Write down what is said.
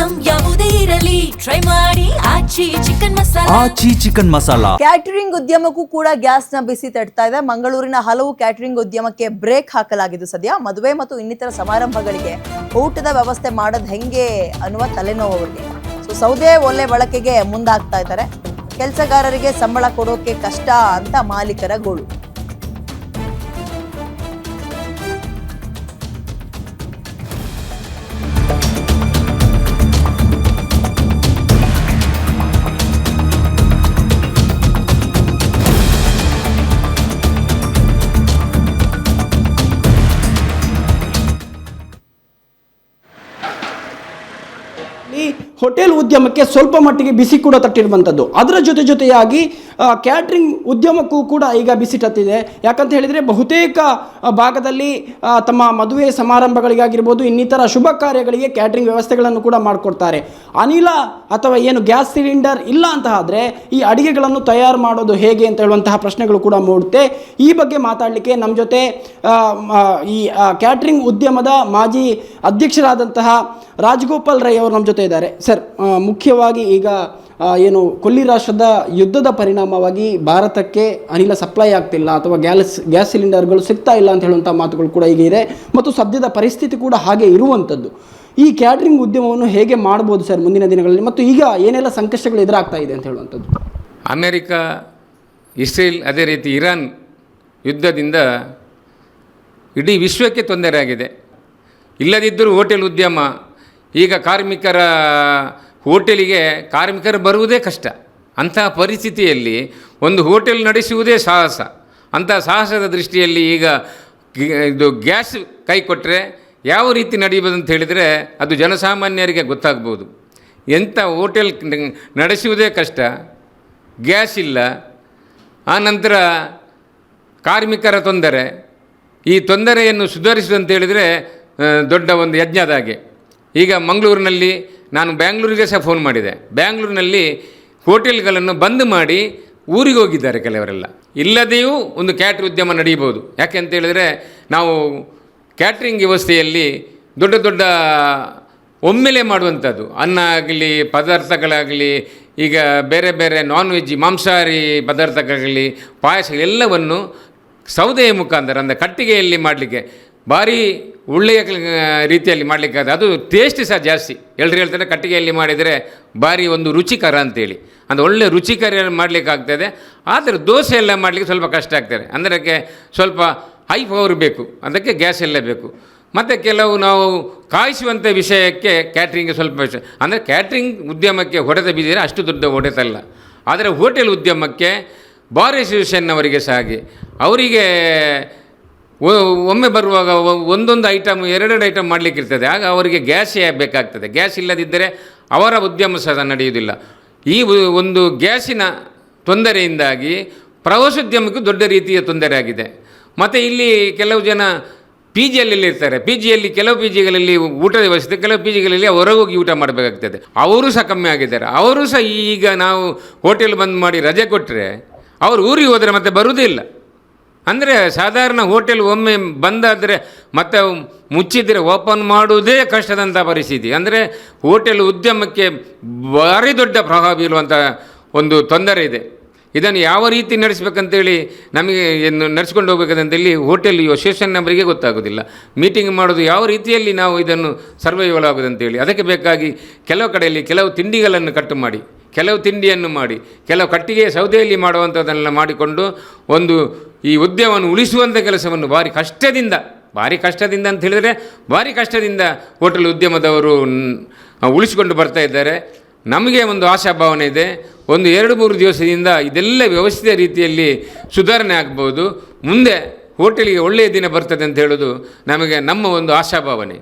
Item ಯಾವುದೇ ಇರಲಿ try ಮಾಡಿ ಆಚಿ ಚಿಕನ್ ಮಸಾಲಾ. ಆಚಿ ಚಿಕನ್ ಮಸಾಲಾ. ಕ್ಯಾಟರಿಂಗ್ ಉದ್ಯಮಕ್ಕೂ ಕೂಡ ಗ್ಯಾಸ್ ನ ಬಿಸಿ ತಡ್ತಾ ಇದೆ. ಮಂಗಳೂರಿನ ಹಲವು ಕ್ಯಾಟರಿಂಗ್ ಉದ್ಯಮಕ್ಕೆ ಬ್ರೇಕ್ ಹಾಕಲಾಗಿದ್ದು ಸದ್ಯ. ಮದುವೆ ಮತ್ತು ಇನ್ನಿತರ ಸಮಾರಂಭಗಳಿಗೆ ಊಟದ ವ್ಯವಸ್ಥೆ ಮಾಡೋದು ಹೆಂಗೆ ಅನ್ನುವ ತಲೆನೋವು ಅವರಿಗೆ. ಸೌದೆ ಒಲೆ ಬಳಕೆಗೆ ಮುಂದಾಗ್ತಾ ಇದ್ದಾರೆ. ಕೆಲಸಗಾರರಿಗೆ ಸಂಬಳ ಕೊಡೋಕೆ ಕಷ್ಟ ಅಂತ ಮಾಲೀಕರ ಗೋಳು. ಹೋಟೆಲ್ ಉದ್ಯಮಕ್ಕೆ ಸ್ವಲ್ಪ ಮಟ್ಟಿಗೆ ಬಿಸಿ ಕೂಡ ತಟ್ಟಿರುವಂಥದ್ದು. ಅದರ ಜೊತೆಯಾಗಿ ಕ್ಯಾಟ್ರಿಂಗ್ ಉದ್ಯಮಕ್ಕೂ ಕೂಡ ಈಗ ಬಿಸಿ ತಟ್ಟಿದೆ. ಯಾಕಂತ ಹೇಳಿದರೆ ಬಹುತೇಕ ಭಾಗದಲ್ಲಿ ತಮ್ಮ ಮದುವೆ ಸಮಾರಂಭಗಳಿಗಾಗಿರ್ಬೋದು, ಇನ್ನಿತರ ಶುಭ ಕಾರ್ಯಗಳಿಗೆ ಕ್ಯಾಟ್ರಿಂಗ್ ವ್ಯವಸ್ಥೆಗಳನ್ನು ಕೂಡ ಮಾಡಿಕೊಡ್ತಾರೆ. ಅನಿಲ ಅಥವಾ ಏನು ಗ್ಯಾಸ್ ಸಿಲಿಂಡರ್ ಇಲ್ಲ ಅಂತ ಆದರೆ ಈ ಅಡಿಗೆಗಳನ್ನು ತಯಾರು ಮಾಡೋದು ಹೇಗೆ ಅಂತ ಹೇಳುವಂತಹ ಪ್ರಶ್ನೆಗಳು ಕೂಡ ಮೂಡುತ್ತೆ. ಈ ಬಗ್ಗೆ ಮಾತಾಡಲಿಕ್ಕೆ ನಮ್ಮ ಜೊತೆ ಈ ಕ್ಯಾಟ್ರಿಂಗ್ ಉದ್ಯಮದ ಮಾಜಿ ಅಧ್ಯಕ್ಷರಾದಂತಹ ರಾಜಗೋಪಾಲ್ ರೈ ಅವರು ನಮ್ಮ ಜೊತೆ ಇದ್ದಾರೆ. ಸರ್, ಮುಖ್ಯವಾಗಿ ಈಗ ಏನು ಕೊಲ್ಲಿ ರಾಷ್ಟ್ರದ ಯುದ್ಧದ ಪರಿಣಾಮವಾಗಿ ಭಾರತಕ್ಕೆ ಅನಿಲ ಸಪ್ಲೈ ಆಗ್ತಿಲ್ಲ ಅಥವಾ ಗ್ಯಾಸ್ ಸಿಲಿಂಡರ್ಗಳು ಸಿಗ್ತಾ ಇಲ್ಲ ಅಂತ ಹೇಳುವಂಥ ಮಾತುಗಳು ಕೂಡ ಈಗ ಇದೆ ಮತ್ತು ಸದ್ಯದ ಪರಿಸ್ಥಿತಿ ಕೂಡ ಹಾಗೆ ಇರುವಂಥದ್ದು. ಈ ಕ್ಯಾಟ್ರಿಂಗ್ ಉದ್ಯಮವನ್ನು ಹೇಗೆ ಮಾಡ್ಬೋದು ಸರ್ ಮುಂದಿನ ದಿನಗಳಲ್ಲಿ, ಮತ್ತು ಈಗ ಏನೆಲ್ಲ ಸಂಕಷ್ಟಗಳು ಎದುರಾಗ್ತಾ ಇದೆ ಅಂತ ಹೇಳುವಂಥದ್ದು? ಅಮೇರಿಕಾ, ಇಸ್ರೇಲ್, ಅದೇ ರೀತಿ ಇರಾನ್ ಯುದ್ಧದಿಂದ ಇಡೀ ವಿಶ್ವಕ್ಕೆ ತೊಂದರೆ ಆಗಿದೆ. ಇಲ್ಲದಿದ್ದರೂ ಹೋಟೆಲ್ ಉದ್ಯಮ ಈಗ ಹೋಟೆಲಿಗೆ ಕಾರ್ಮಿಕರು ಬರುವುದೇ ಕಷ್ಟ. ಅಂತಹ ಪರಿಸ್ಥಿತಿಯಲ್ಲಿ ಒಂದು ಹೋಟೆಲ್ ನಡೆಸುವುದೇ ಸಾಹಸ. ಅಂತಹ ಸಾಹಸದ ದೃಷ್ಟಿಯಲ್ಲಿ ಈಗ ಇದು ಗ್ಯಾಸ್ ಕೈ ಕೊಟ್ಟರೆ ಯಾವ ರೀತಿ ನಡೆಯಬಹುದು ಅಂತ ಹೇಳಿದರೆ ಅದು ಜನಸಾಮಾನ್ಯರಿಗೆ ಗೊತ್ತಾಗ್ಬೋದು. ಎಂಥ ಹೋಟೆಲ್ ನಡೆಸುವುದೇ ಕಷ್ಟ, ಗ್ಯಾಸ್ ಇಲ್ಲ, ಆನಂತರ ಕಾರ್ಮಿಕರ ತೊಂದರೆ. ಈ ತೊಂದರೆಯನ್ನು ಸುಧಾರಿಸುವಂತ ಹೇಳಿದರೆ ದೊಡ್ಡ ಒಂದು ಯಜ್ಞದ ಹಾಗೆ. ಈಗ ಮಂಗಳೂರಿನಲ್ಲಿ, ನಾನು ಬ್ಯಾಂಗ್ಳೂರಿಗೆ ಸಹ ಫೋನ್ ಮಾಡಿದೆ, ಬ್ಯಾಂಗ್ಳೂರಿನಲ್ಲಿ ಹೋಟೆಲ್ಗಳನ್ನು ಬಂದ್ ಮಾಡಿ ಊರಿಗೆ ಹೋಗಿದ್ದಾರೆ ಕೆಲವರೆಲ್ಲ. ಇಲ್ಲದೆಯೂ ಒಂದು ಕ್ಯಾಟ್ರಿಂಗ್ ಉದ್ಯಮ ನಡೆಯಬಹುದು. ಯಾಕೆ ಅಂತ ಹೇಳಿದರೆ ನಾವು ಕ್ಯಾಟ್ರಿಂಗ್ ವ್ಯವಸ್ಥೆಯಲ್ಲಿ ದೊಡ್ಡ ದೊಡ್ಡ ಒಮ್ಮೆಲೆ ಮಾಡುವಂಥದ್ದು ಅನ್ನ ಆಗಲಿ, ಪದಾರ್ಥಗಳಾಗಲಿ, ಈಗ ಬೇರೆ ಬೇರೆ ನಾನ್ ವೆಜ್ ಮಾಂಸಾಹಾರಿ ಪದಾರ್ಥಗಳಾಗಲಿ, ಪಾಯಸ ಎಲ್ಲವನ್ನು ಸೌದೆಯ ಮುಖಾಂತರ ಅಂದರೆ ಕಟ್ಟಿಗೆಯಲ್ಲಿ ಮಾಡಲಿಕ್ಕೆ ಭಾರಿ ಒಳ್ಳೆಯ ರೀತಿಯಲ್ಲಿ ಮಾಡಲಿಕ್ಕಾದ. ಅದು ಟೇಸ್ಟ್ ಸಹ ಜಾಸ್ತಿ. ಎಲ್ಲರೂ ಹೇಳ್ತಾರೆ ಕಟ್ಟಿಗೆಯಲ್ಲಿ ಮಾಡಿದರೆ ಭಾರಿ ಒಂದು ರುಚಿಕರ ಅಂತೇಳಿ. ಅಂದರೆ ಒಳ್ಳೆ ರುಚಿಕರ ಮಾಡಲಿಕ್ಕಾಗ್ತದೆ. ಆದರೆ ದೋಸೆ ಎಲ್ಲ ಮಾಡಲಿಕ್ಕೆ ಸ್ವಲ್ಪ ಕಷ್ಟ ಆಗ್ತದೆ. ಅಂದರೆ ಸ್ವಲ್ಪ ಹೈ ಪವರ್ ಬೇಕು, ಅದಕ್ಕೆ ಗ್ಯಾಸ್ ಎಲ್ಲ ಬೇಕು. ಮತ್ತು ಕೆಲವು ನಾವು ಕಾಯಿಸುವಂಥ ವಿಷಯಕ್ಕೆ ಕ್ಯಾಟ್ರಿಂಗ್ ಸ್ವಲ್ಪ ಅಂದರೆ ಕ್ಯಾಟ್ರಿಂಗ್ ಉದ್ಯಮಕ್ಕೆ ಹೊಡೆತ ಬಿದ್ದರೆ ಅಷ್ಟು ದೊಡ್ಡ ಹೊಡೆತಲ್ಲ. ಆದರೆ ಹೋಟೆಲ್ ಉದ್ಯಮಕ್ಕೆ ಬಾರ್ ಅಸೋಸಿಯೇಷನ್ ಅವರಿಗೆ ಸಹ ಹಾಗೆ, ಅವರಿಗೆ ಒಮ್ಮೆ ಬರುವಾಗ ಒಂದೊಂದು ಐಟಮ್ ಎರಡೆರಡು ಐಟಮ್ ಮಾಡಲಿಕ್ಕಿರ್ತದೆ. ಆಗ ಅವರಿಗೆ ಗ್ಯಾಸೇ ಬೇಕಾಗ್ತದೆ. ಗ್ಯಾಸ್ ಇಲ್ಲದಿದ್ದರೆ ಅವರ ಉದ್ಯಮ ಸಹ ನಡೆಯುವುದಿಲ್ಲ. ಈ ಒಂದು ಗ್ಯಾಸಿನ ತೊಂದರೆಯಿಂದಾಗಿ ಪ್ರವಾಸೋದ್ಯಮಕ್ಕೂ ದೊಡ್ಡ ರೀತಿಯ ತೊಂದರೆ ಆಗಿದೆ. ಮತ್ತು ಇಲ್ಲಿ ಕೆಲವು ಜನ ಪಿ ಜಿಯಲ್ಲಿ ಇರ್ತಾರೆ. ಪಿ ಜಿಯಲ್ಲಿ ಕೆಲವು ಪಿ ಜಿಗಳಲ್ಲಿ ಊಟದ ವ್ಯವಸ್ಥೆ, ಕೆಲವು ಪಿ ಜಿಗಳಲ್ಲಿ ಹೊರಗೆ ಹೋಗಿ ಊಟ ಮಾಡಬೇಕಾಗ್ತದೆ. ಅವರು ಸಹ ಕಮ್ಮಿ ಆಗಿದ್ದಾರೆ. ಅವರು ಸಹ ಈಗ ನಾವು ಹೋಟೆಲ್ ಬಂದ್ ಮಾಡಿ ರಜೆ ಕೊಟ್ಟರೆ ಅವರು ಊರಿಗೆ ಹೋದರೆ ಮತ್ತೆ ಬರುವುದೇ ಇಲ್ಲ. ಅಂದರೆ ಸಾಧಾರಣ ಹೋಟೆಲ್ ಒಮ್ಮೆ ಬಂದಾದರೆ ಮತ್ತೆ ಮುಚ್ಚಿದರೆ ಓಪನ್ ಮಾಡುವುದೇ ಕಷ್ಟದಂಥ ಪರಿಸ್ಥಿತಿ. ಅಂದರೆ ಹೋಟೆಲ್ ಉದ್ಯಮಕ್ಕೆ ಭಾರಿ ದೊಡ್ಡ ಪ್ರಭಾವ ಬೀರುವಂಥ ಒಂದು ತೊಂದರೆ ಇದೆ. ಇದನ್ನು ಯಾವ ರೀತಿ ನಡೆಸಬೇಕಂತೇಳಿ ನಮಗೆ ನಡೆಸ್ಕೊಂಡು ಹೋಗ್ಬೇಕಂತೇಳಿ ಹೋಟೆಲ್ ಅಸೋಸಿಯೇಷನ್ ಅವರಿಗೆ ಗೊತ್ತಾಗೋದಿಲ್ಲ. ಮೀಟಿಂಗ್ ಮಾಡೋದು ಯಾವ ರೀತಿಯಲ್ಲಿ ನಾವು ಇದನ್ನು ಸರ್ವೈವಲ್ ಆಗೋದಂತೇಳಿ. ಅದಕ್ಕೆ ಬೇಕಾಗಿ ಕೆಲವು ಕಡೆಯಲ್ಲಿ ಕೆಲವು ತಿಂಡಿಗಳನ್ನು ಕಟ್ಟು ಮಾಡಿ, ಕೆಲವು ತಿಂಡಿಯನ್ನು ಮಾಡಿ, ಕೆಲವು ಕಟ್ಟಿಗೆ ಸೌದೆಯಲ್ಲಿ ಮಾಡುವಂಥದ್ದನ್ನೆಲ್ಲ ಮಾಡಿಕೊಂಡು ಒಂದು ಈ ಉದ್ಯಮವನ್ನು ಉಳಿಸುವಂಥ ಕೆಲಸವನ್ನು ಭಾರಿ ಕಷ್ಟದಿಂದ ಅಂತ ಹೇಳಿದರೆ ಭಾರಿ ಕಷ್ಟದಿಂದ ಹೋಟೆಲ್ ಉದ್ಯಮದವರು ಉಳಿಸಿಕೊಂಡು ಬರ್ತಾ ಇದ್ದಾರೆ. ನಮಗೆ ಒಂದು ಆಶಾಭಾವನೆ ಇದೆ, ಒಂದು 2-3 ದಿವಸದಿಂದ ಇದೆಲ್ಲ ವ್ಯವಸ್ಥಿತ ರೀತಿಯಲ್ಲಿ ಸುಧಾರಣೆ ಆಗ್ಬೋದು. ಮುಂದೆ ಹೋಟೆಲಿಗೆ ಒಳ್ಳೆಯ ದಿನ ಬರ್ತದೆ ಅಂತ ಹೇಳೋದು ನಮ್ಮ ಒಂದು ಆಶಾಭಾವನೆ.